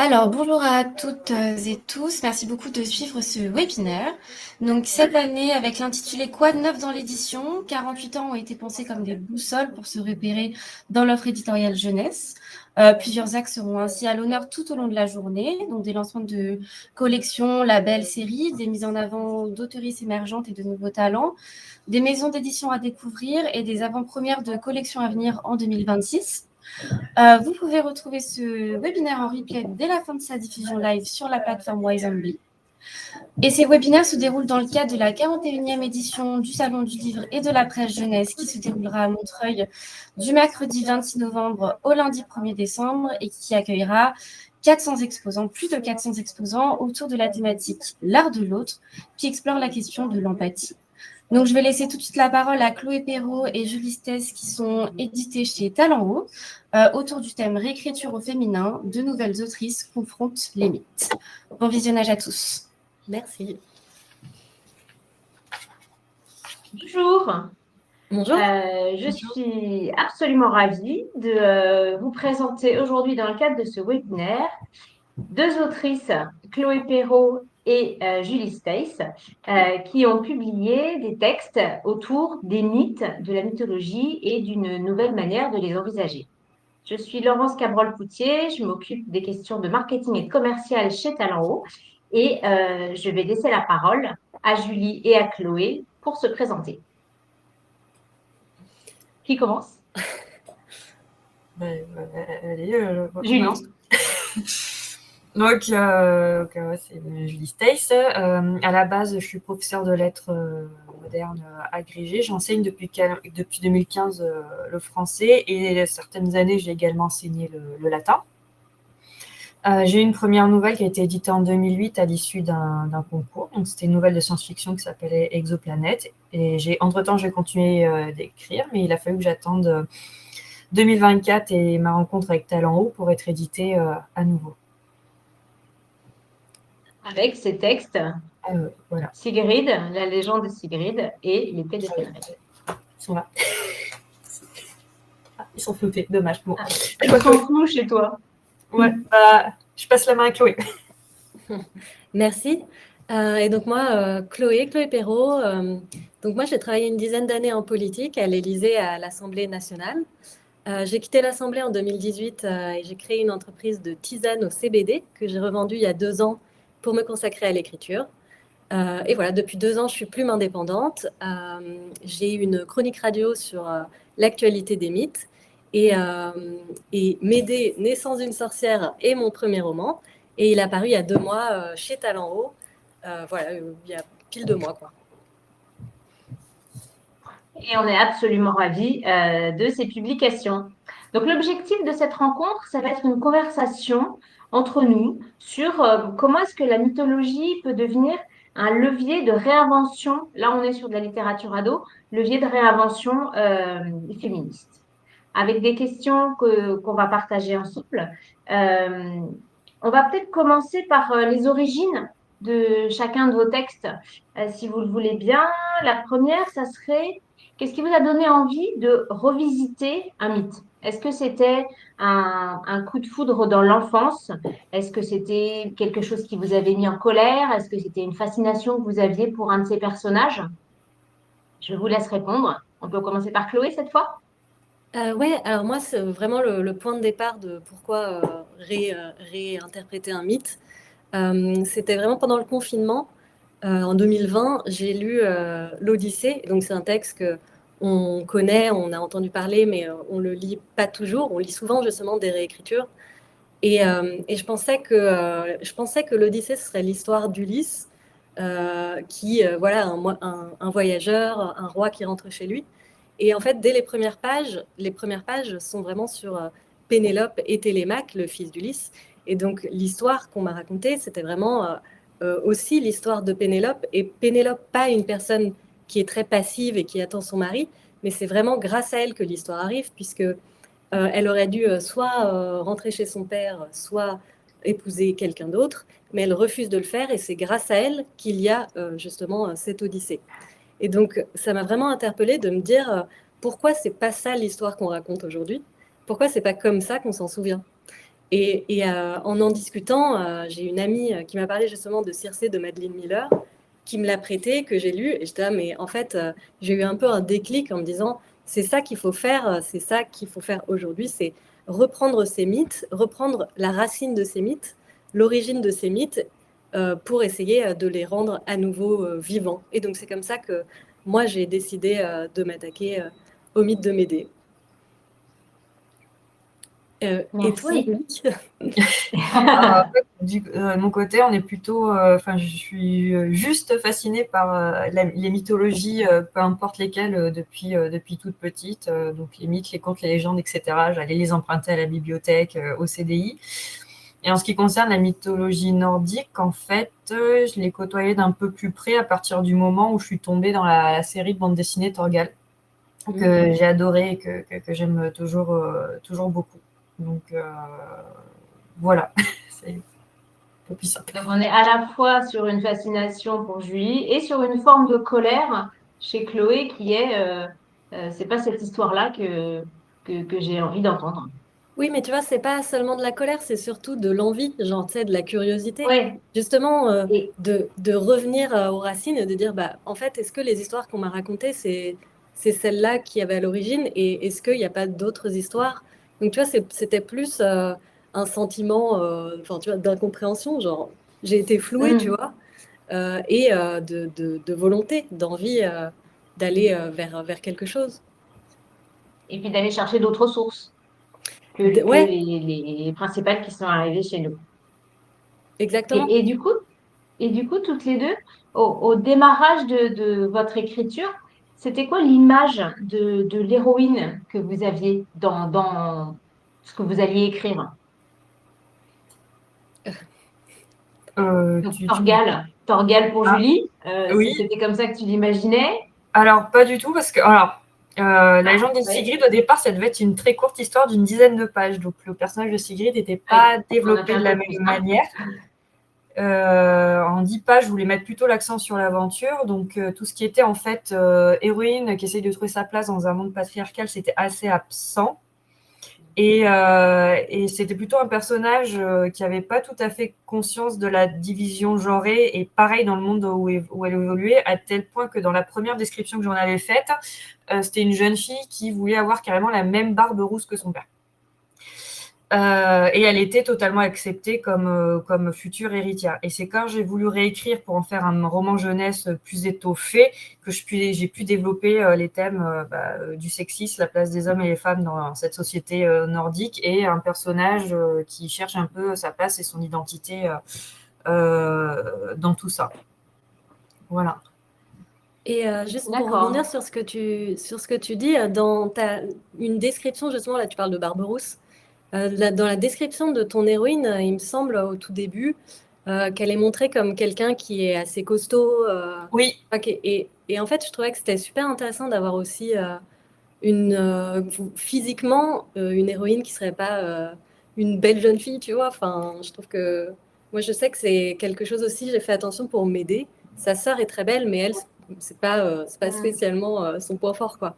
Alors, bonjour à toutes et tous. Merci beaucoup de suivre ce webinaire. Donc, cette année, avec l'intitulé Quoi de neuf dans l'édition? 48 ans ont été pensés comme des boussoles pour se repérer dans l'offre éditoriale jeunesse. Plusieurs axes seront ainsi à l'honneur tout au long de la journée. Donc, des lancements de collections, labels, séries, des mises en avant d'auteuristes émergentes et de nouveaux talents, des maisons d'édition à découvrir et des avant-premières de collections à venir en 2026. Vous pouvez retrouver ce webinaire en replay dès la fin de sa diffusion live sur la plateforme Wisenby. Et ces webinaires se déroulent dans le cadre de la 41e édition du Salon du Livre et de la Presse Jeunesse qui se déroulera à Montreuil du mercredi 26 novembre au lundi 1er décembre et qui accueillera 400 exposants, plus de 400 exposants autour de la thématique L'art de l'autre, qui explore la question de l'empathie. Donc, je vais laisser tout de suite la parole à Chloé Perrault et Julie Stès qui sont éditées chez Talent Haut autour du thème Réécriture au féminin. Deux nouvelles autrices confrontent les mythes. Bon visionnage à tous. Merci. Bonjour. Bonjour. Je suis absolument ravie de vous présenter aujourd'hui dans le cadre de ce webinaire deux autrices, Chloé Perrault et Julie Stace, qui ont publié des textes autour des mythes, de la mythologie et d'une nouvelle manière de les envisager. Je suis Laurence Cabrol-Poutier, je m'occupe des questions de marketing et de commercial chez Talent Haut et je vais laisser la parole à Julie et à Chloé pour se présenter. Qui commence? Allez, Julie. Donc, c'est Julie Stace. À la base, je suis professeure de lettres modernes agrégée. J'enseigne depuis 2015 le français et certaines années, j'ai également enseigné le latin. J'ai eu une première nouvelle qui a été éditée en 2008 à l'issue d'un concours. Donc, c'était une nouvelle de science-fiction qui s'appelait Exoplanète. Et entre-temps, j'ai continué d'écrire, mais il a fallu que j'attende 2024 et ma rencontre avec Talent Haut pour être éditée à nouveau. Avec ces textes, voilà. Sigrid, la légende de Sigrid et l'épée de Fenrir. Ils sont là. Ils sont floutés, dommage. Bon. Ils sont flous chez toi. Ouais, je passe la main à Chloé. Merci. Et donc moi, Chloé Perrault, donc moi j'ai travaillé une dizaine d'années en politique à l'Élysée, à l'Assemblée nationale. J'ai quitté l'Assemblée en 2018 et j'ai créé une entreprise de tisane au CBD que j'ai revendue il y a 2 ans pour me consacrer à l'écriture. Et voilà, depuis 2 ans, je suis plume indépendante. J'ai une chronique radio sur l'actualité des mythes et Médée, Naissance d'une sorcière est mon premier roman. Et il est apparu il y a 2 mois chez Talent Haut. Voilà, il y a pile 2 mois, quoi. Et on est absolument ravis de ces publications. Donc, l'objectif de cette rencontre, ça va être une conversation entre nous sur comment est-ce que la mythologie peut devenir un levier de réinvention. Là, on est sur de la littérature ado, levier de réinvention féministe. Avec des questions qu'on va partager ensemble. On va peut-être commencer par les origines de chacun de vos textes, si vous le voulez bien. La première, ça serait, qu'est-ce qui vous a donné envie de revisiter un mythe? Est-ce que c'était un coup de foudre dans l'enfance? Est-ce que c'était quelque chose qui vous avait mis en colère? Est-ce que c'était une fascination que vous aviez pour un de ces personnages? Je vous laisse répondre. On peut commencer par Chloé cette fois? Ouais, alors moi, c'est vraiment le point de départ de pourquoi réinterpréter un mythe. C'était vraiment pendant le confinement. En 2020, j'ai lu l'Odyssée. Donc, c'est un texte que on connaît, on a entendu parler, mais on le lit pas toujours. On lit souvent justement des réécritures. Et je pensais que l'Odyssée ce serait l'histoire d'Ulysse, qui voilà un voyageur, un roi qui rentre chez lui. Et en fait, dès les premières pages sont vraiment sur Pénélope et Télémaque, le fils d'Ulysse. Et donc l'histoire qu'on m'a racontée, c'était vraiment aussi l'histoire de Pénélope. Et Pénélope, pas une personne qui est très passive et qui attend son mari, mais c'est vraiment grâce à elle que l'histoire arrive, puisque elle aurait dû soit rentrer chez son père, soit épouser quelqu'un d'autre, mais elle refuse de le faire et c'est grâce à elle qu'il y a justement cette Odyssée. Et donc, ça m'a vraiment interpellée de me dire pourquoi c'est pas ça l'histoire qu'on raconte aujourd'hui? Pourquoi c'est pas comme ça qu'on s'en souvient? En discutant, j'ai une amie qui m'a parlé justement de Circé de Madeline Miller, qui me l'a prêté, que j'ai lu, et j'étais là, mais en fait, j'ai eu un peu un déclic en me disant, c'est ça qu'il faut faire, c'est ça qu'il faut faire aujourd'hui, c'est reprendre ces mythes, reprendre la racine de ces mythes, l'origine de ces mythes, pour essayer de les rendre à nouveau vivants. Et donc c'est comme ça que moi j'ai décidé de m'attaquer au mythe de Médée. Et toi, Merci. Julie? En fait, de mon côté, on est plutôt, je suis juste fascinée par les mythologies, peu importe lesquelles, depuis toute petite. Donc les mythes, les contes, les légendes, etc. J'allais les emprunter à la bibliothèque, au CDI. Et en ce qui concerne la mythologie nordique, en fait, je l'ai côtoyée d'un peu plus près à partir du moment où je suis tombée dans la série de bande dessinée Torgal, que j'ai adoré et que j'aime toujours beaucoup. Donc voilà, c'est un peu plus simple. Donc, on est à la fois sur une fascination pour Julie et sur une forme de colère chez Chloé qui est c'est pas cette histoire-là que j'ai envie d'entendre. Oui, mais tu vois, c'est pas seulement de la colère, c'est surtout de l'envie, genre, tu sais, de la curiosité. Ouais. Justement, Et de revenir aux racines et de dire, bah, en fait, est-ce que les histoires qu'on m'a racontées, c'est celle-là qui avait à l'origine et est-ce qu'il n'y a pas d'autres histoires? Donc, tu vois, c'était plus un sentiment, enfin, tu vois, d'incompréhension, genre, j'ai été flouée, tu vois, et de volonté, d'envie d'aller vers quelque chose. et puis d'aller chercher d'autres sources que Ouais, les principales qui sont arrivées chez nous. exactement. Et, et du coup, et du coup, toutes les deux, au démarrage de votre écriture, c'était quoi l'image de l'héroïne que vous aviez dans ce que vous alliez écrire? Donc, Tu... Torgal pour Ah, Julie, oui, c'était comme ça que tu l'imaginais? alors pas du tout, parce que la Ah, légende de oui, Sigrid, au départ, ça devait être une très courte histoire d'une dizaine de pages. Donc le personnage de Sigrid n'était pas oui, on a fait développé de un la peu même plus, hein. manière. En 10 pages, je voulais mettre plutôt l'accent sur l'aventure. Donc tout ce qui était en fait héroïne qui essaye de trouver sa place dans un monde patriarcal, c'était assez absent. Et c'était plutôt un personnage qui n'avait pas tout à fait conscience de la division genrée, et pareil dans le monde où elle évoluait, à tel point que dans la première description que j'en avais faite, c'était une jeune fille qui voulait avoir carrément la même barbe rousse que son père. Et elle était totalement acceptée comme future héritière. Et c'est quand j'ai voulu réécrire pour en faire un roman jeunesse plus étoffé que j'ai pu développer les thèmes du sexisme, la place des hommes et les femmes dans cette société nordique, et un personnage qui cherche un peu sa place et son identité dans tout ça. Voilà. Et juste pour D'accord. rebondir sur ce que tu dis, dans une description, justement, là tu parles de Barberousse, dans la description de ton héroïne, il me semble au tout début qu'elle est montrée comme quelqu'un qui est assez costaud. Oui. Et en fait, je trouvais que c'était super intéressant d'avoir aussi physiquement une héroïne qui serait pas une belle jeune fille, tu vois. Enfin, je trouve que moi, je sais que c'est quelque chose aussi, j'ai fait attention pour m'aider. Sa sœur est très belle, mais elle, c'est pas Mm. spécialement son point fort, quoi.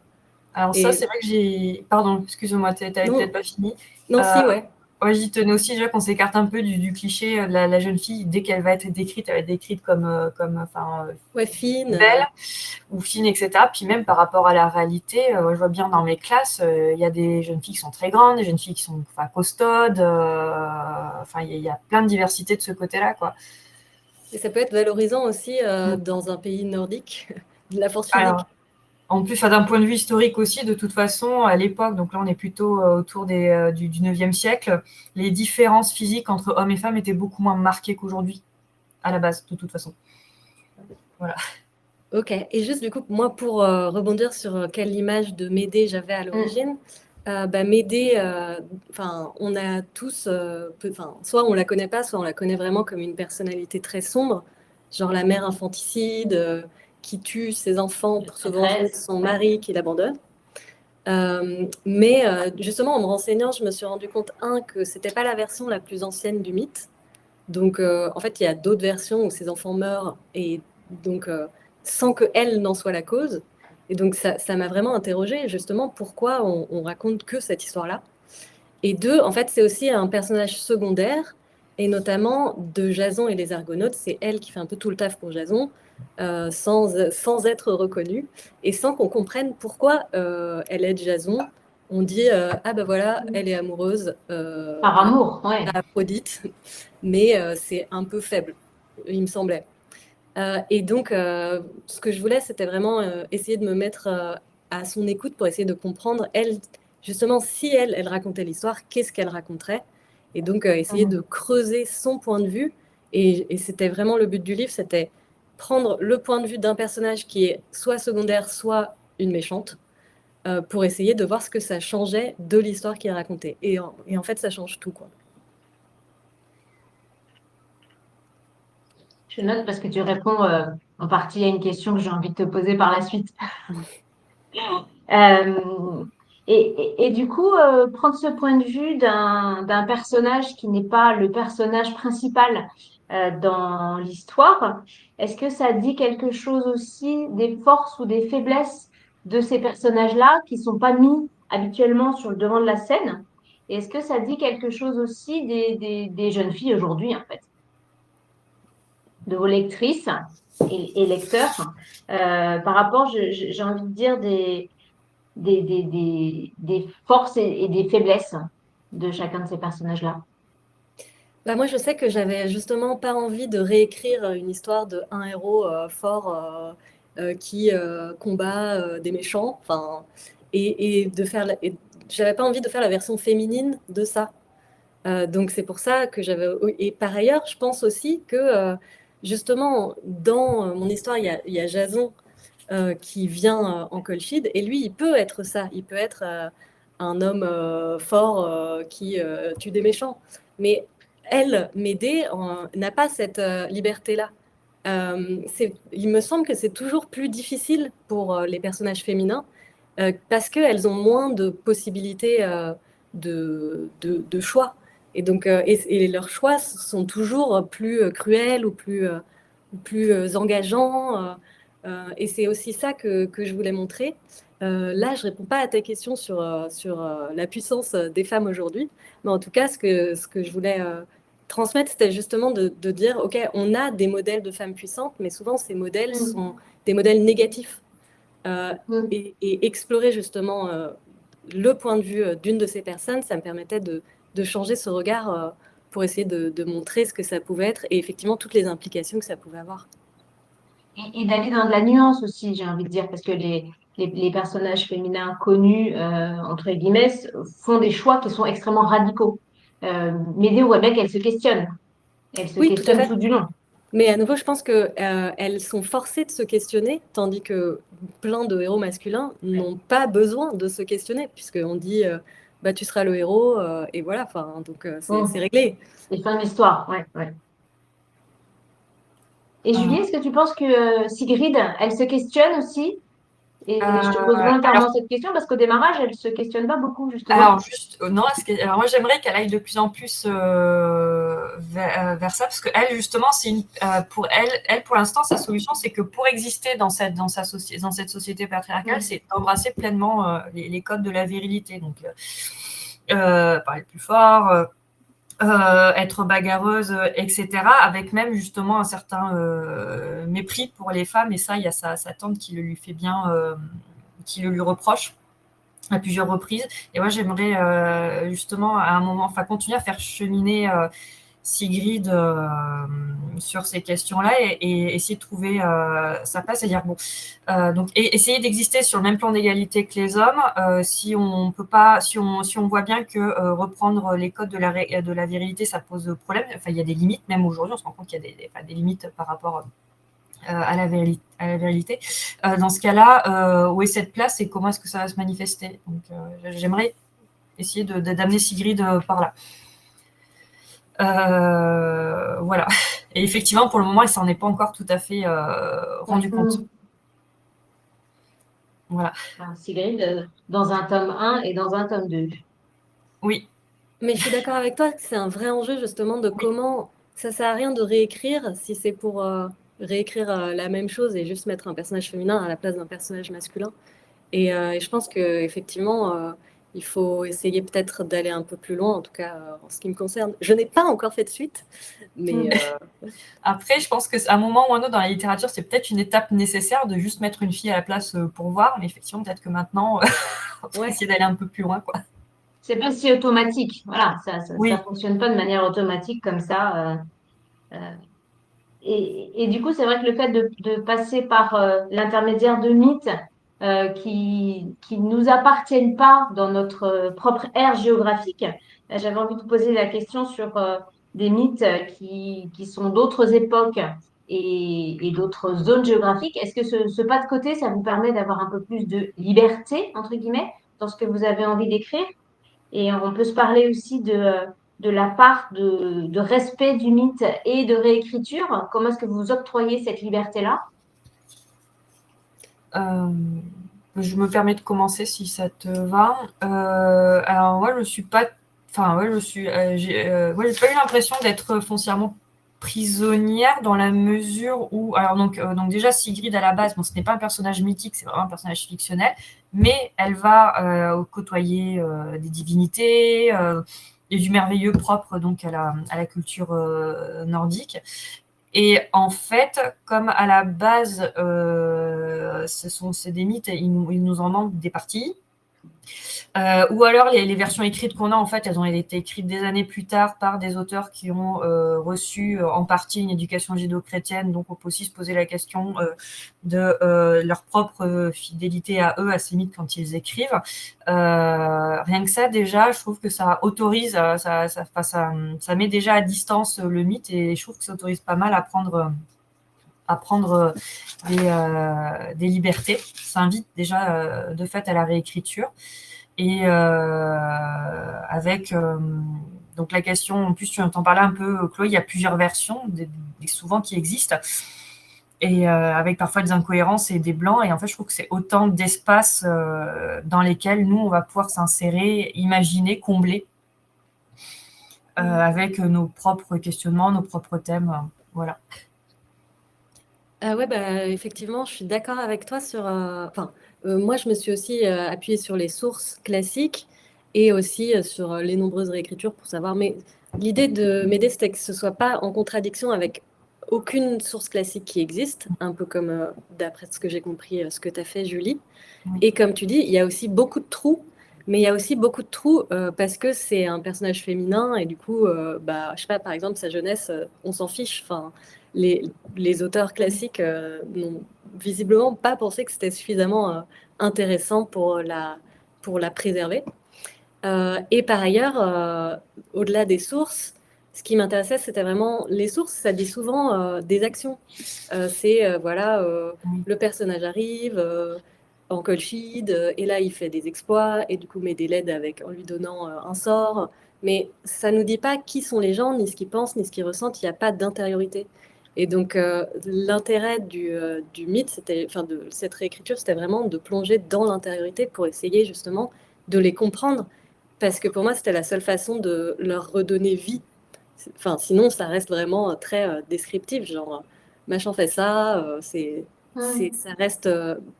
Alors ça, Et c'est vrai que j'ai... Pardon, excuse-moi, t'avais peut-être non, pas fini. non, Euh, si, ouais. Ouais, j'y tenais aussi déjà qu'on s'écarte un peu du cliché de la jeune fille. Dès qu'elle va être décrite, elle va être décrite comme Ouais, fine. belle ou fine, etc. Puis même par rapport à la réalité, je vois bien dans mes classes, il y a des jeunes filles qui sont très grandes, des jeunes filles qui sont costaudes. Il y a plein de diversité de ce côté-là, quoi. Et ça peut être valorisant aussi Mm. dans un pays nordique, de la force physique. Alors, en plus, d'un point de vue historique aussi, de toute façon, à l'époque, donc là on est plutôt autour du 9e siècle, les différences physiques entre hommes et femmes étaient beaucoup moins marquées qu'aujourd'hui, à la base, de toute façon. Voilà. Ok. Et juste du coup, moi, pour rebondir sur quelle image de Médée j'avais à Mm. l'origine, Médée, on a tous, soit on la connaît pas, soit on la connaît vraiment comme une personnalité très sombre, genre la mère infanticide qui tue ses enfants pour se venger de Traîtresse. son mari qui l'abandonne. Mais justement, en me renseignant, je me suis rendu compte, que c'était pas la version la plus ancienne du mythe. Donc, en fait, il y a d'autres versions où ces enfants meurent et donc sans que elle n'en soit la cause. Et donc, ça m'a vraiment interrogée, justement, pourquoi on raconte que cette histoire-là. Et deux, en fait, c'est aussi un personnage secondaire, et notamment de Jason et les Argonautes. C'est elle qui fait un peu tout le taf pour Jason, sans être reconnue, et sans qu'on comprenne pourquoi elle aide Jason. On dit, ah ben voilà, elle est amoureuse Par amour, ouais. d'Aphrodite, mais c'est un peu faible, il me semblait. Et donc, ce que je voulais, c'était vraiment essayer de me mettre à son écoute pour essayer de comprendre, elle, justement, si elle racontait l'histoire, qu'est-ce qu'elle raconterait? Et donc, essayer de creuser son point de vue. Et c'était vraiment le but du livre, c'était prendre le point de vue d'un personnage qui est soit secondaire, soit une méchante, pour essayer de voir ce que ça changeait de l'histoire qu'il racontait. Et en fait, ça change tout, quoi. Je note parce que tu réponds en partie à une question que j'ai envie de te poser par la suite. Euh, et du coup, prendre ce point de vue d'un personnage qui n'est pas le personnage principal dans l'histoire, est-ce que ça dit quelque chose aussi des forces ou des faiblesses de ces personnages-là qui sont pas mis habituellement sur le devant de la scène? Et est-ce que ça dit quelque chose aussi des jeunes filles aujourd'hui, en fait, de vos lectrices et lecteurs, par rapport, j'ai envie de dire, des forces et des faiblesses de chacun de ces personnages-là. Bah moi, je sais que j'avais justement pas envie de réécrire une histoire de un héros fort qui combat des méchants. Enfin, et de faire, j'avais pas envie de faire la version féminine de ça. Donc c'est pour ça que j'avais. Et par ailleurs, je pense aussi que justement dans mon histoire, il y a Jason qui vient en Colchide et lui, il peut être ça. Il peut être un homme fort qui tue des méchants. Mais elle, Médée, n'a pas cette liberté-là. Il me semble que c'est toujours plus difficile pour les personnages féminins parce qu'elles ont moins de possibilités de choix. Et donc, et leurs choix sont toujours plus cruels ou plus engageants. Et c'est aussi ça que je voulais montrer. Là, je ne réponds pas à ta question sur la puissance des femmes aujourd'hui, mais en tout cas, ce que je voulais transmettre, c'était justement de dire, OK, on a des modèles de femmes puissantes, mais souvent, ces modèles sont des modèles négatifs. Et explorer justement le point de vue d'une de ces personnes, ça me permettait de changer ce regard pour essayer de montrer ce que ça pouvait être et effectivement toutes les implications que ça pouvait avoir. Et d'aller dans de la nuance aussi, j'ai envie de dire, parce que les personnages féminins connus, entre guillemets, font des choix qui sont extrêmement radicaux. Médée ou Rebecca, elles se questionnent. Elles se Oui, tout à questionnent fait. tout du long. Mais à nouveau, je pense que elles sont forcées de se questionner, tandis que plein de héros masculins n'ont pas besoin de se questionner, puisqu'on dit bah, tu seras le héros, et voilà, enfin, donc c'est réglé. C'est fin de l'histoire, ouais, ouais. Et Julie, est-ce que tu penses que Sigrid, elle se questionne aussi? Et je te pose Alors, volontairement cette question parce qu'au démarrage, elle se questionne pas beaucoup, justement. alors, juste, non, alors moi j'aimerais qu'elle aille de plus en plus vers ça, parce que elle, justement, pour elle, pour l'instant, sa solution, c'est que pour exister dans cette société patriarcale, c'est d'embrasser pleinement les codes de la virilité. Donc, parler plus fort, être bagarreuse, etc., avec même justement un certain mépris pour les femmes. Et ça, il y a sa tante qui le lui fait bien, qui le lui reproche à plusieurs reprises. Et moi, j'aimerais justement à un moment, enfin, continuer à faire cheminer Sigrid sur ces questions-là et essayer de trouver sa place, c'est-à-dire bon, donc et essayer d'exister sur le même plan d'égalité que les hommes. Si on peut pas, si on voit bien que reprendre les codes de la virilité, ça pose problème. Enfin, il y a des limites, même aujourd'hui, on se rend compte qu'il y a des limites par rapport à la virilité. Dans ce cas-là, où est cette place et comment est-ce que ça va se manifester? Donc, j'aimerais essayer d'amener Sigrid par là. Voilà. Et effectivement, pour le moment, elle s'en est pas encore tout à fait rendu compte. Voilà. Sigrid, dans un tome 1 et dans un tome 2. Oui. Mais je suis d'accord avec toi que c'est un vrai enjeu justement de comment ça sert à rien de réécrire si c'est pour réécrire la même chose et juste mettre un personnage féminin à la place d'un personnage masculin. Et je pense que effectivement, il faut essayer peut-être d'aller un peu plus loin, en tout cas en ce qui me concerne. Je n'ai pas encore fait de suite, mais Après, je pense qu'à un moment ou un autre dans la littérature, c'est peut-être une étape nécessaire de juste mettre une fille à la place pour voir, mais effectivement, peut-être que maintenant, on va essayer d'aller un peu plus loin, quoi. C'est pas si automatique. Voilà, Oui. ça fonctionne pas de manière automatique comme ça. Euh, et du coup, c'est vrai que le fait de passer par l'intermédiaire de mythes qui nous appartiennent pas dans notre propre ère géographique, j'avais envie de vous poser la question sur des mythes qui sont d'autres époques et d'autres zones géographiques. Est-ce que ce pas de côté, ça vous permet d'avoir un peu plus de liberté, entre guillemets, dans ce que vous avez envie d'écrire? Et on peut se parler aussi de la part de respect du mythe et de réécriture. Comment est-ce que vous octroyez cette liberté-là? Je me permets de commencer si ça te va. Alors moi, je suis pas, enfin ouais, j'ai pas eu l'impression d'être foncièrement prisonnière dans la mesure où, alors donc déjà Sigrid à la base, bon, ce n'est pas un personnage mythique, c'est vraiment un personnage fictionnel, mais elle va côtoyer des divinités et du merveilleux propre donc à la culture nordique. Et en fait, comme à la base, c'est des mythes, il nous en manque des parties. Ou alors les versions écrites qu'on a, en fait, elles ont été écrites des années plus tard par des auteurs qui ont reçu en partie une éducation judéo-chrétienne. Donc, on peut aussi se poser la question de leur propre fidélité à eux, à ces mythes quand ils écrivent. Rien que ça, déjà, je trouve que ça autorise, ça met déjà à distance le mythe et je trouve que ça autorise pas mal à prendre des libertés. Ça invite déjà de fait à la réécriture. Et avec donc la question, en plus tu t'en parlais un peu, Chloé, il y a plusieurs versions, souvent qui existent, et avec parfois des incohérences et des blancs. Et en fait, je trouve que c'est autant d'espaces dans lesquels nous, on va pouvoir s'insérer, imaginer, combler, avec nos propres questionnements, nos propres thèmes. Voilà. Ouais, bah, effectivement, je suis d'accord avec toi sur. Moi, je me suis aussi appuyée sur les sources classiques et aussi sur les nombreuses réécritures pour savoir. Mais l'idée de m'aider, c'était que ce soit pas en contradiction avec aucune source classique qui existe, un peu comme, d'après ce que j'ai compris, ce que tu as fait, Julie. Oui. Et comme tu dis, il y a aussi beaucoup de trous, mais il y a aussi beaucoup de trous parce que c'est un personnage féminin et du coup, je sais pas, par exemple, sa jeunesse, on s'en fiche. Enfin, les auteurs classiques n'ont visiblement pas pensé que c'était suffisamment intéressant pour la préserver. Et par ailleurs, au-delà des sources, ce qui m'intéressait, c'était vraiment les sources. Ça dit souvent des actions. Le personnage arrive en colchide, et là, il fait des exploits, et du coup, met des LED en lui donnant un sort. Mais ça nous dit pas qui sont les gens, ni ce qu'ils pensent, ni ce qu'ils ressentent. Il n'y a pas d'intériorité. Et donc, l'intérêt du mythe, de cette réécriture, c'était vraiment de plonger dans l'intériorité pour essayer justement de les comprendre. Parce que pour moi, c'était la seule façon de leur redonner vie. Enfin, sinon, ça reste vraiment très descriptif, genre machin fait ça, ça reste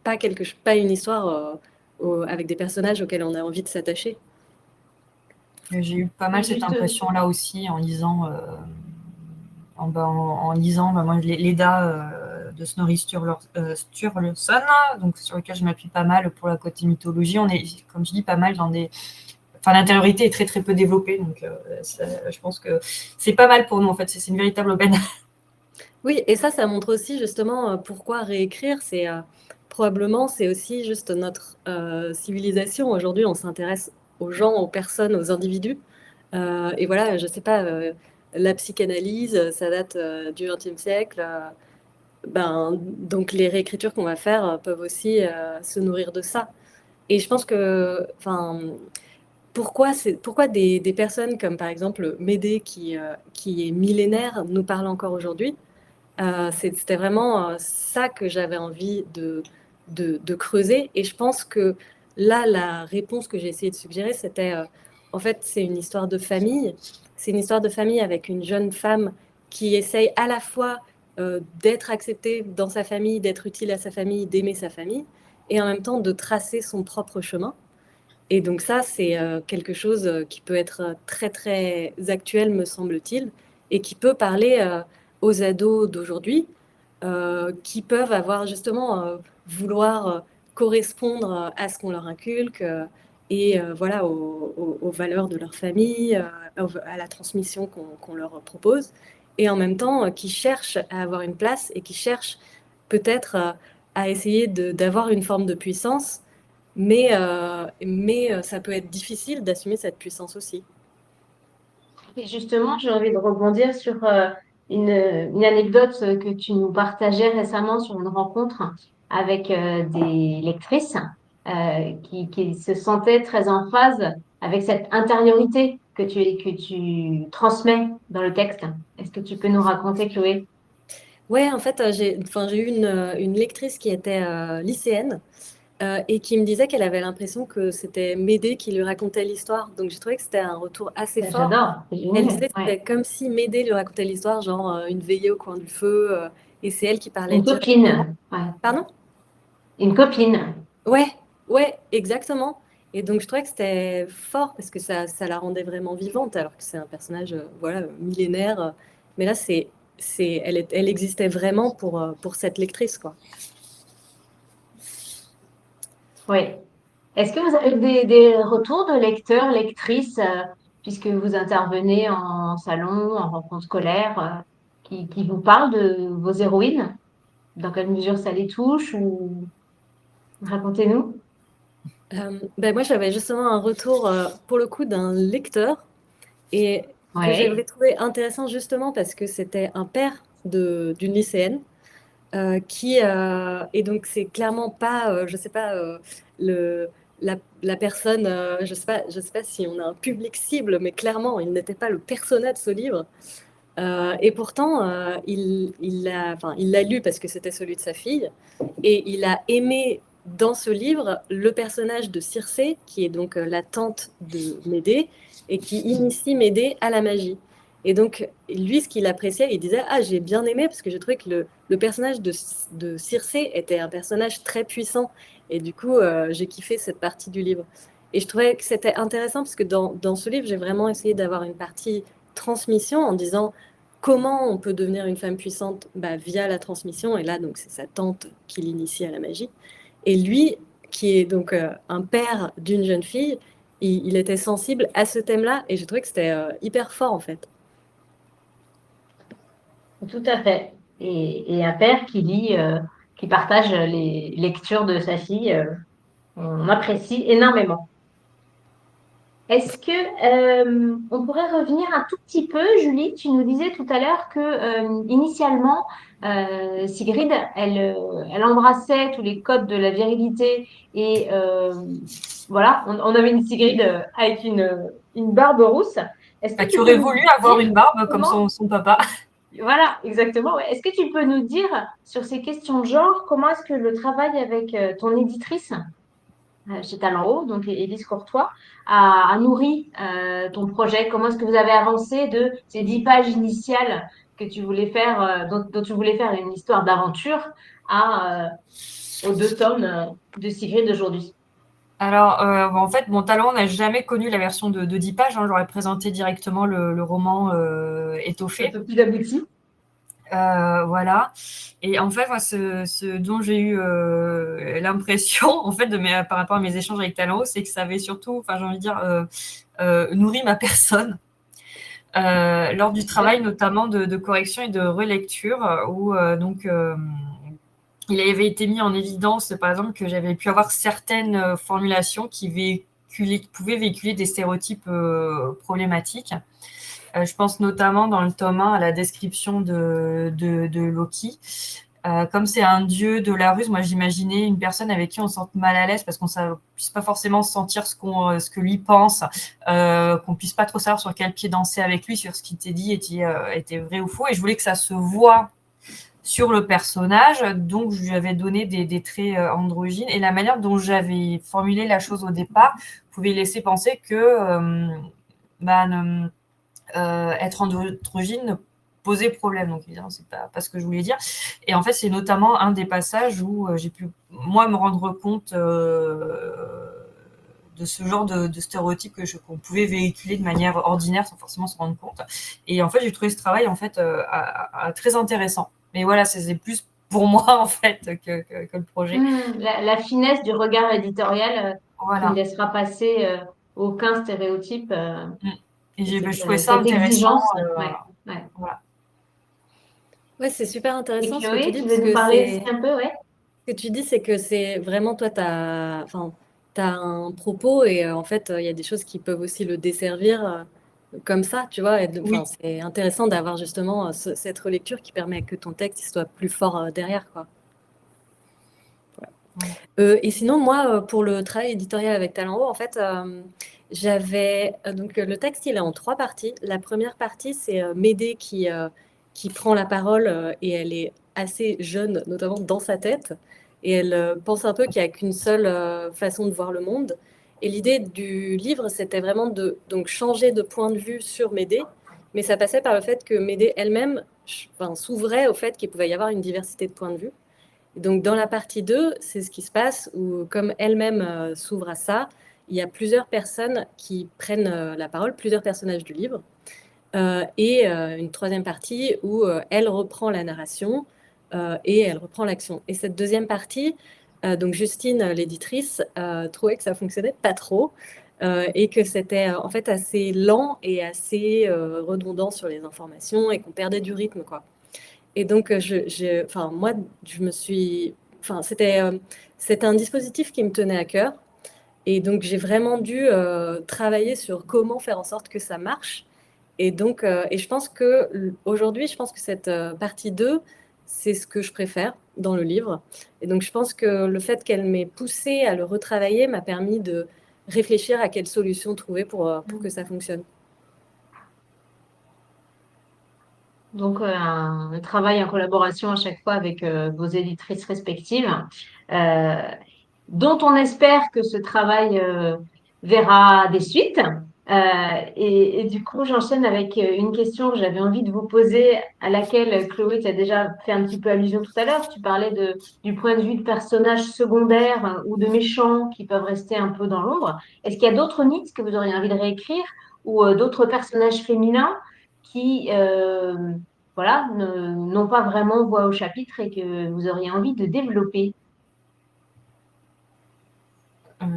pas une histoire avec des personnages auxquels on a envie de s'attacher. J'ai eu pas mal cette impression-là aussi en lisant, moi, Leda de Snorri Sturluson, donc sur lequel je m'appuie pas mal pour la côté mythologie. On est, comme je dis, pas mal dans des. Enfin, l'intériorité est très très peu développée, donc je pense que c'est pas mal pour nous en fait. C'est une véritable aubaine. Oui, et ça montre aussi justement pourquoi réécrire. Probablement c'est aussi juste notre civilisation. Aujourd'hui, on s'intéresse aux gens, aux personnes, aux individus. Et voilà, je sais pas, la psychanalyse, ça date du XXe siècle. Donc les réécritures qu'on va faire peuvent aussi se nourrir de ça. Et je pense que, pourquoi des personnes comme par exemple Médée qui est millénaire nous parlent encore aujourd'hui? C'était vraiment ça que j'avais envie de creuser. Et je pense que là, la réponse que j'ai essayé de suggérer, c'était en fait, c'est une histoire de famille. C'est une histoire de famille avec une jeune femme qui essaye à la fois d'être acceptée dans sa famille, d'être utile à sa famille, d'aimer sa famille, et en même temps de tracer son propre chemin. Et donc ça, c'est quelque chose qui peut être très, très actuel, me semble-t-il, et qui peut parler aux ados d'aujourd'hui, qui peuvent avoir justement vouloir correspondre à ce qu'on leur inculque et voilà, aux valeurs de leur famille, à la transmission qu'on leur propose, et en même temps qui cherchent à avoir une place et qui cherchent peut-être à essayer d'avoir une forme de puissance, mais ça peut être difficile d'assumer cette puissance aussi. Et justement, j'ai envie de rebondir sur une anecdote que tu nous partageais récemment sur une rencontre avec des lectrices qui se sentaient très en phase avec cette intériorité que tu transmets dans le texte. Est-ce que tu peux nous raconter, Chloé? Ouais, en fait, j'ai eu une lectrice qui était lycéenne et qui me disait qu'elle avait l'impression que c'était Médée qui lui racontait l'histoire. Donc j'ai trouvé que c'était un retour assez fort. J'adore, c'est Elle génial. disait que Ouais. c'était comme si Médée lui racontait l'histoire, genre une veillée au coin du feu, et c'est elle qui parlait Une directement. copine, ouais. Pardon? Une copine. Ouais, ouais, exactement. Et donc je trouvais que c'était fort parce que ça la rendait vraiment vivante, alors que c'est un personnage voilà, millénaire. Mais là, elle existait vraiment pour cette lectrice, quoi. Oui. Est-ce que vous avez des retours de lecteurs, lectrices, puisque vous intervenez en salon, en rencontre scolaire, qui vous parlent de vos héroïnes? Dans quelle mesure ça les touche ou racontez-nous. Ben moi, j'avais justement un retour, pour le coup, d'un lecteur et que j'avais Oui. trouvé intéressant justement parce que c'était un père d'une lycéenne et donc c'est clairement pas, je sais pas, le, la personne, je sais pas si on a un public cible, mais clairement, il n'était pas le persona de ce livre. Et pourtant, il l'a lu parce que c'était celui de sa fille, et il a aimé dans ce livre le personnage de Circé, qui est donc la tante de Médée, et qui initie Médée à la magie. Et donc, lui, ce qu'il appréciait, il disait, ah, j'ai bien aimé, parce que j'ai trouvé que le personnage de Circé était un personnage très puissant, et du coup, j'ai kiffé cette partie du livre. Et je trouvais que c'était intéressant, parce que dans ce livre, j'ai vraiment essayé d'avoir une partie transmission en disant comment on peut devenir une femme puissante via la transmission. Et là, donc, c'est sa tante qui l'initie à la magie. Et lui, qui est donc un père d'une jeune fille, il était sensible à ce thème-là. Et j'ai trouvé que c'était hyper fort, en fait. Tout à fait. Et un père qui lit, qui partage les lectures de sa fille, on apprécie énormément. Est-ce que on pourrait revenir un tout petit peu, Julie? Tu nous disais tout à l'heure que initialement Sigrid, elle embrassait tous les codes de la virilité et voilà, on avait une Sigrid avec une barbe rousse. Est-ce que Qui tu peux aurait nous voulu avoir dire une barbe comme comment? son papa. Voilà, exactement. Ouais. Est-ce que tu peux nous dire sur ces questions de genre, comment est-ce que le travail avec ton éditrice chez Talent Haut, donc Élise Courtois, a nourri ton projet? Comment est-ce que vous avez avancé de ces 10 pages initiales que tu voulais faire, dont tu voulais faire une histoire d'aventure aux 2 tomes de Sigrid d'aujourd'hui? Alors, en fait, mon talent n'a jamais connu la version de 10 pages. Hein. J'aurais présenté directement le roman Un étoffé. peu plus abouti. Voilà. Et en fait, moi, ce dont j'ai eu l'impression, en fait, par rapport à mes échanges avec Talent Haut, c'est que ça avait surtout, enfin, j'ai envie de dire, nourri ma personne. Lors du travail notamment de correction et de relecture, où il avait été mis en évidence, par exemple, que j'avais pu avoir certaines formulations qui pouvaient véhiculer des stéréotypes problématiques. Je pense notamment dans le tome 1 à la description de Loki. Comme c'est un dieu de la ruse, moi j'imaginais une personne avec qui on se sente mal à l'aise parce qu'on ne puisse pas forcément sentir ce que lui pense, qu'on puisse pas trop savoir sur quel pied danser avec lui, sur ce qui était dit était vrai ou faux. Et je voulais que ça se voit sur le personnage, donc je lui avais donné des traits androgynes. Et la manière dont j'avais formulé la chose au départ pouvait laisser penser que être androgyne posait problème. Donc évidemment, c'est pas ce que je voulais dire. Et en fait, c'est notamment un des passages où j'ai pu, moi, me rendre compte de ce genre de stéréotypes qu'on pouvait véhiculer de manière ordinaire sans forcément se rendre compte. Et en fait, j'ai trouvé ce travail en fait très intéressant. Mais voilà, c'est plus pour moi en fait que le projet. La finesse du regard éditorial qui ne Voilà. laissera passer aucun stéréotype. Et je trouvais ça Cette intéressant. exigence. Ouais. Voilà. Ouais, c'est super Et intéressant ce que tu Chloé, dis tu parce veux nous que parler aussi un peu, ouais? ce que tu dis, c'est que c'est vraiment toi, t'as un propos et en fait, il y a des choses qui peuvent aussi le desservir comme ça, tu vois. Oui. C'est intéressant d'avoir justement cette relecture qui permet que ton texte il soit plus fort derrière, quoi. Et sinon, moi, pour le travail éditorial avec Talent Haut, en fait, j'avais donc le texte, il est en 3 parties. La première partie, c'est Médée qui prend la parole et elle est assez jeune, notamment dans sa tête, et elle pense un peu qu'il n'y a qu'une seule façon de voir le monde. Et l'idée du livre, c'était vraiment de donc changer de point de vue sur Médée, mais ça passait par le fait que Médée elle-même s'ouvrait au fait qu'il pouvait y avoir une diversité de points de vue. Donc, dans la partie 2, c'est ce qui se passe où, comme elle-même s'ouvre à ça, il y a plusieurs personnes qui prennent la parole, plusieurs personnages du livre, et une troisième partie où elle reprend la narration et elle reprend l'action. Et cette deuxième partie, donc Justine, l'éditrice, trouvait que ça fonctionnait pas trop et que c'était en fait assez lent et assez redondant sur les informations et qu'on perdait du rythme, quoi. Et donc, moi, je me suis. C'était un dispositif qui me tenait à cœur. Et donc, j'ai vraiment dû travailler sur comment faire en sorte que ça marche. Et donc, et je pense que aujourd'hui, je pense que cette partie 2, c'est ce que je préfère dans le livre. Et donc, je pense que le fait qu'elle m'ait poussée à le retravailler m'a permis de réfléchir à quelle solution trouver pour que ça fonctionne. Donc, un travail en collaboration à chaque fois avec vos éditrices respectives, euh, dont on espère que ce travail verra des suites. Et du coup, j'enchaîne avec une question que j'avais envie de vous poser, à laquelle Chloé t'a déjà fait un petit peu allusion tout à l'heure. Tu parlais du point de vue de personnages secondaires ou de méchants qui peuvent rester un peu dans l'ombre. Est-ce qu'il y a d'autres mythes que vous auriez envie de réécrire ou d'autres personnages féminins qui voilà, n'ont pas vraiment voix au chapitre et que vous auriez envie de développer? Je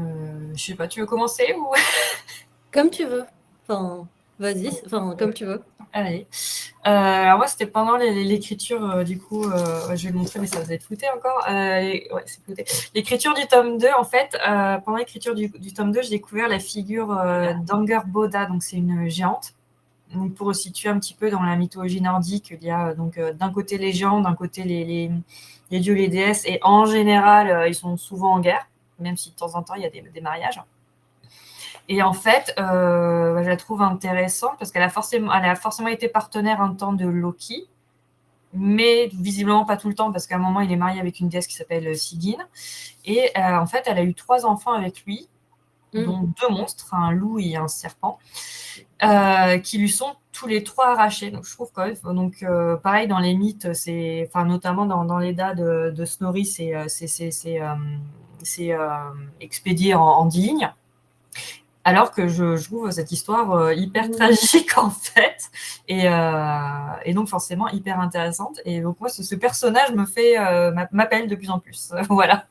sais pas, tu veux commencer ou Comme tu veux. Enfin, vas-y, comme tu veux. Allez. Alors moi, c'était pendant l'écriture, du coup, je vais le montrer, mais ça va être flouté encore. Ouais, c'est flouté. L'écriture du tome 2, en fait, pendant l'écriture du tome 2, j'ai découvert la figure d'Angerboda, donc c'est une géante. Donc pour situer un petit peu dans la mythologie nordique, il y a donc d'un côté les géants, d'un côté les dieux, les déesses, et en général, ils sont souvent en guerre, même si de temps en temps, il y a des mariages. Et en fait, je la trouve intéressante parce qu'elle a forcément été partenaire un temps de Loki, mais visiblement pas tout le temps parce qu'à un moment, il est marié avec une déesse qui s'appelle Sigyn. Et en fait, elle a eu 3 enfants avec lui, dont 2 monstres, un loup et un serpent, qui lui sont tous les 3 arrachés. Donc, je trouve quand même. Donc, pareil, dans les mythes, notamment dans l'Edda de Snorri, c'est expédié en 10 lignes. Alors que je trouve cette histoire hyper tragique en fait, et donc forcément hyper intéressante. Et donc moi, ce personnage m'appelle de plus en plus. Voilà.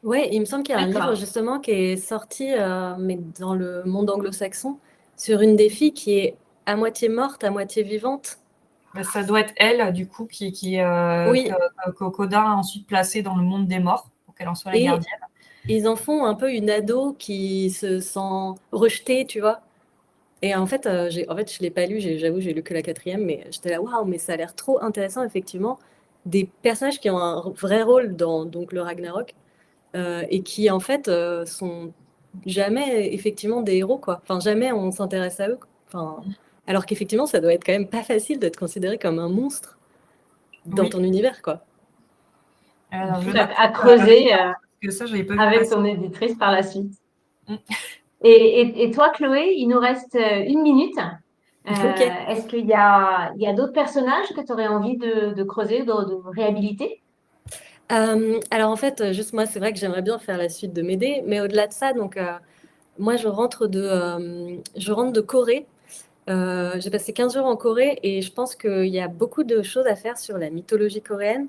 Ouais, il me semble qu'il y a un D'accord. livre justement qui est sorti, mais dans le monde anglo-saxon, sur une des filles qui est à moitié morte, à moitié vivante. Ça doit être elle, du coup, Oui, qu'Odin a ensuite placée dans le monde des morts pour qu'elle en soit la et gardienne. ils en font un peu une ado qui se sent rejetée, tu vois. Et en fait, je l'ai pas lu, j'avoue, j'ai lu que la quatrième, mais j'étais là, waouh, mais ça a l'air trop intéressant, effectivement. Des personnages qui ont un vrai rôle dans donc, le Ragnarok et qui, en fait, sont jamais effectivement des héros, quoi. Enfin, jamais on s'intéresse à eux. Enfin, alors qu'effectivement, ça doit être quand même pas facile d'être considéré comme un monstre dans Oui. ton univers, quoi. Alors, je Tout note à creuser que ça, j'avais pas vu avec passer. ton éditrice par la suite. Mm. Et toi, Chloé, il nous reste 1 minute. Ok. Est-ce qu'il y a d'autres personnages que tu aurais envie de creuser, de réhabiliter? Alors en fait, juste moi, c'est vrai que j'aimerais bien faire la suite de Médée, mais au-delà de ça, donc moi, je rentre de Corée. J'ai passé 15 jours en Corée et je pense qu'il y a beaucoup de choses à faire sur la mythologie coréenne,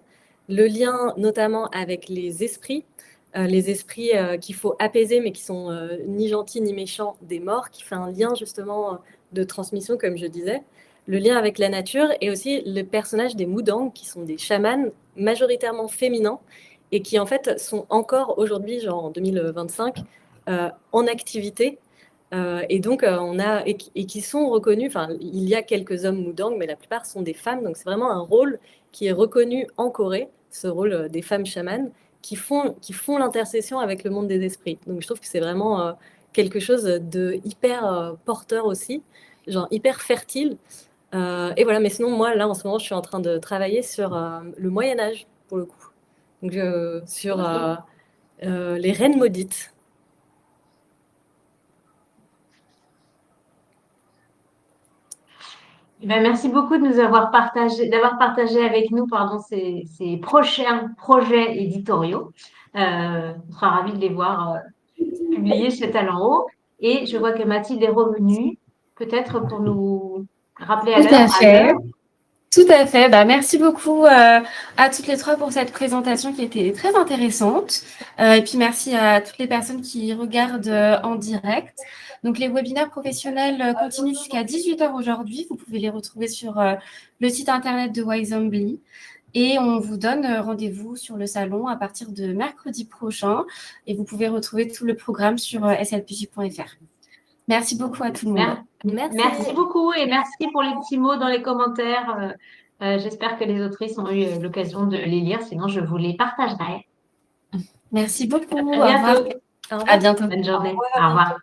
le lien notamment avec les esprits qu'il faut apaiser mais qui sont ni gentils ni méchants des morts, qui fait un lien justement de transmission, comme je disais, le lien avec la nature et aussi le personnage des Mudang, qui sont des chamans majoritairement féminins et qui en fait sont encore aujourd'hui, genre en 2025, en activité. Et donc, et qui sont reconnus, enfin, il y a quelques hommes Mudang, mais la plupart sont des femmes. Donc, c'est vraiment un rôle qui est reconnu en Corée, ce rôle des femmes chamanes, qui font l'intercession avec le monde des esprits. Donc, je trouve que c'est vraiment quelque chose de hyper porteur aussi, genre hyper fertile. Et voilà, mais sinon, moi, là, en ce moment, je suis en train de travailler sur le Moyen-Âge, pour le coup. Donc, sur les reines maudites. Eh ben, merci beaucoup de nous d'avoir partagé avec nous, pardon, ces prochains projets éditoriaux. On sera ravis de les voir publiés chez Talent Haut. Et je vois que Mathilde est revenue, peut-être pour nous rappeler Tout à à l'heure. fait. Tout à fait. Bah, merci beaucoup à toutes les trois pour cette présentation qui était très intéressante. Et puis merci à toutes les personnes qui regardent en direct. Donc les webinaires professionnels continuent jusqu'à 18h aujourd'hui. Vous pouvez les retrouver sur le site internet de Wisembly. Et on vous donne rendez-vous sur le salon à partir de mercredi prochain. Et vous pouvez retrouver tout le programme sur slpj.fr. Merci beaucoup à tout le monde. Merci beaucoup et merci pour les petits mots dans les commentaires. J'espère que les autrices ont eu l'occasion de les lire, sinon je vous les partagerai. Merci beaucoup. À bientôt. À bientôt. Bonne journée. Au revoir.